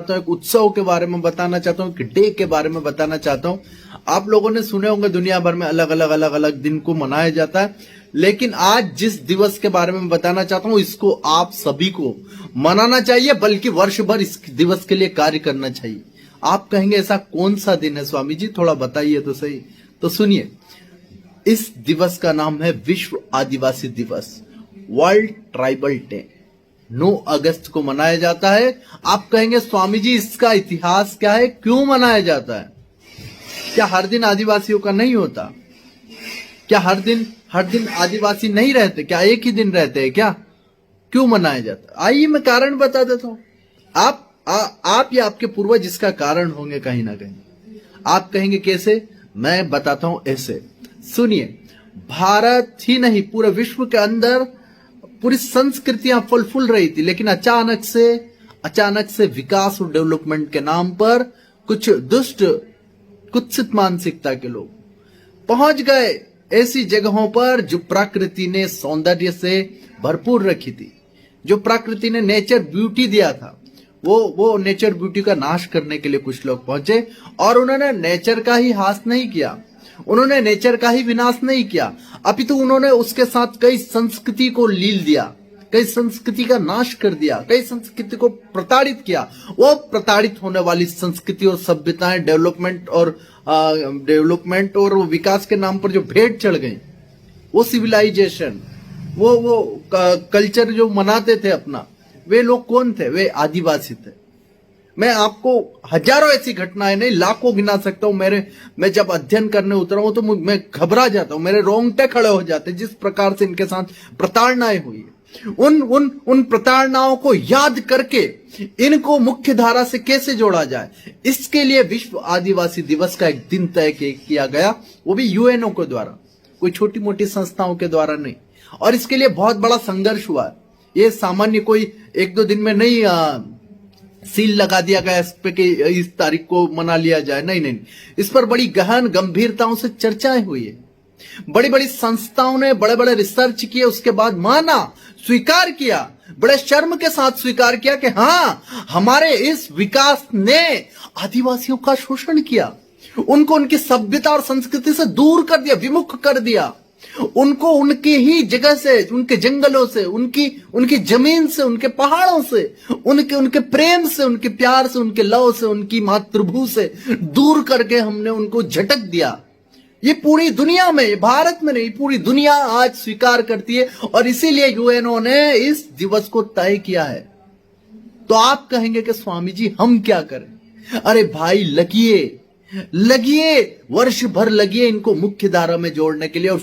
एक उत्सव के बारे में बताना चाहता हूँ, एक डे के बारे में बताना चाहता हूँ। आप लोगों ने सुने होंगे दुनिया भर में अलग अलग दिन को मनाया जाता है, लेकिन आज जिस दिवस के बारे में बताना चाहता हूँ इसको आप सभी को मनाना चाहिए, बल्कि वर्ष भर इस दिवस के लिए कार्य करना चाहिए। आप कहेंगे ऐसा कौन सा दिन है स्वामी जी, थोड़ा बताइए तो सही। तो सुनिए, इस दिवस का नाम है विश्व आदिवासी दिवस, वर्ल्ड ट्राइबल डे। 9 अगस्त को मनाया जाता है। आप कहेंगे स्वामी जी इसका इतिहास क्या है, क्यों मनाया जाता है? क्या हर दिन आदिवासियों का नहीं होता? क्या हर दिन आदिवासी नहीं रहते? क्या एक ही दिन रहते हैं क्या? क्यों मनाया जाता है? आइए मैं कारण बता देता हूं। आप या आपके पूर्वज इसका कारण होंगे कहीं ना कहीं। आप कहेंगे कैसे? मैं बताता हूं ऐसे। सुनिए, भारत ही नहीं पूरे विश्व के अंदर पूरी संस्कृतियां फल फूल रही थी, लेकिन अचानक से विकास और डेवलपमेंट के नाम पर कुछ दुष्ट कुत्सित मानसिकता के लोग पहुंच गए ऐसी जगहों पर जो प्रकृति ने सौंदर्य से भरपूर रखी थी, जो प्रकृति ने नेचर ब्यूटी दिया था। वो नेचर ब्यूटी का नाश करने के लिए कुछ लोग पहुंचे और उन्होंने नेचर का ही हास नहीं किया, उन्होंने नेचर का ही विनाश नहीं किया, अपितु उन्होंने उसके साथ कई संस्कृति को लील दिया, कई संस्कृति का नाश कर दिया, कई संस्कृति को प्रताड़ित किया। वो प्रताड़ित होने वाली संस्कृति और सभ्यताएं डेवलपमेंट और विकास के नाम पर जो भेंट चढ़ गई, वो सिविलाइजेशन, वो कल्चर जो मनाते थे अपना, वे लोग कौन थे? वे आदिवासी थे। मैं आपको हजारों ऐसी घटनाएं नहीं लाखों गिना सकता हूं। मैं जब अध्ययन करने उतरा हूं तो मैं घबरा जाता हूं, मेरे रोंगटे खड़े हो जाते जिस प्रकार से इनके साथ प्रताड़नाएं हुई है। उन प्रताड़नाओं को याद करके इनको मुख्य धारा से कैसे जोड़ा जाए, इसके लिए विश्व आदिवासी दिवस का एक दिन तय किया गया, वो भी यूएनओ के द्वारा, कोई छोटी मोटी संस्थाओं के द्वारा नहीं। और इसके लिए बहुत बड़ा संघर्ष हुआ। ये सामान्य कोई 1-2 दिन में नहीं सील लगा दिया गया इस पे कि इस तारीख को मना लिया जाए, नहीं। इस पर बड़ी गहन गंभीरताओं से चर्चाएं हुई है। बड़ी बड़ी संस्थाओं ने बड़े बड़े रिसर्च किए, उसके बाद माना, स्वीकार किया, बड़े शर्म के साथ स्वीकार किया कि हाँ, हमारे इस विकास ने आदिवासियों का शोषण किया, उनको उनकी सभ्यता और संस्कृति से दूर कर दिया, विमुख कर दिया, उनको उनकी ही जगह से, उनके जंगलों से, उनकी जमीन से, उनके पहाड़ों से, उनके प्रेम से, उनके प्यार से, उनके लव से, उनकी मातृभू से दूर करके हमने उनको झटक दिया। ये पूरी दुनिया में, भारत में नहीं, पूरी दुनिया आज स्वीकार करती है और इसीलिए यूएनओ ने इस दिवस को तय किया है। तो आप कहेंगे कि स्वामी जी हम क्या करें? अरे भाई लगिए, वर्ष भर लगिए इनको मुख्य धारा में जोड़ने के लिए, और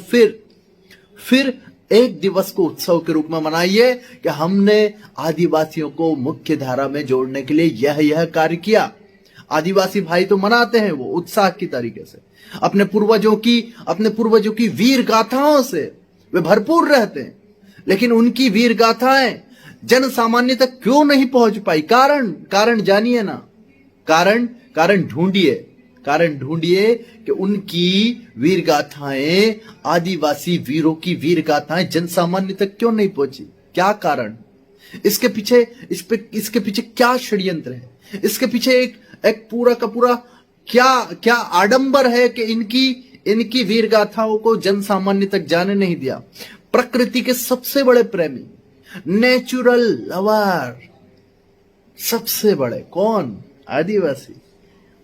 फिर एक दिवस को उत्सव के रूप में मनाइए कि हमने आदिवासियों को मुख्य धारा में जोड़ने के लिए यह कार्य किया। आदिवासी भाई तो मनाते हैं वो उत्साह की तरीके से, अपने पूर्वजों की वीर गाथाओं से वे भरपूर रहते हैं, लेकिन उनकी वीर गाथाएं जन सामान्य तक क्यों नहीं पहुंच पाई? कारण जानिए ना, कारण ढूंढिए कि उनकी वीर गाथाएं, आदिवासी वीरों की वीर गाथाएं जन सामान्य तक क्यों नहीं पहुंची? क्या कारण? इसके पीछे क्या षड्यंत्र है? इसके पीछे एक पूरा का पूरा क्या आडंबर है कि इनकी वीर गाथाओं को जन सामान्य तक जाने नहीं दिया। प्रकृति के सबसे बड़े प्रेमी, नेचुरल लवर, सबसे बड़े कौन? आदिवासी।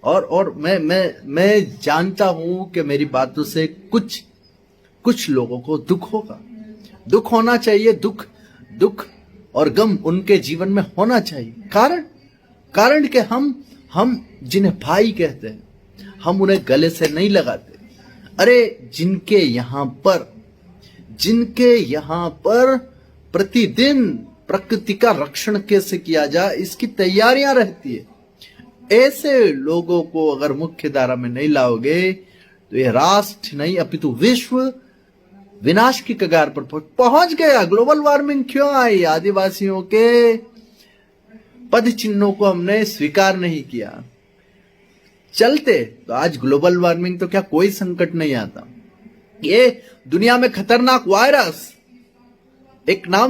और मैं जानता हूं कि मेरी बातों से कुछ लोगों को दुख होगा, दुख होना चाहिए, दुख और गम उनके जीवन में होना चाहिए। कारण कि हम जिन्हें भाई कहते हैं, हम उन्हें गले से नहीं लगाते। अरे जिनके यहां पर प्रतिदिन प्रकृति का रक्षण कैसे किया जाए इसकी तैयारियां रहती है, ऐसे लोगों को अगर मुख्य धारा में नहीं लाओगे तो यह राष्ट्र नहीं अपितु विश्व विनाश की कगार पर पहुंच गया। ग्लोबल वार्मिंग क्यों आई? आदिवासियों के पद चिन्हों को हमने स्वीकार नहीं किया। चलते तो आज ग्लोबल वार्मिंग तो क्या कोई संकट नहीं आता। ये दुनिया में खतरनाक वायरस, एक नाम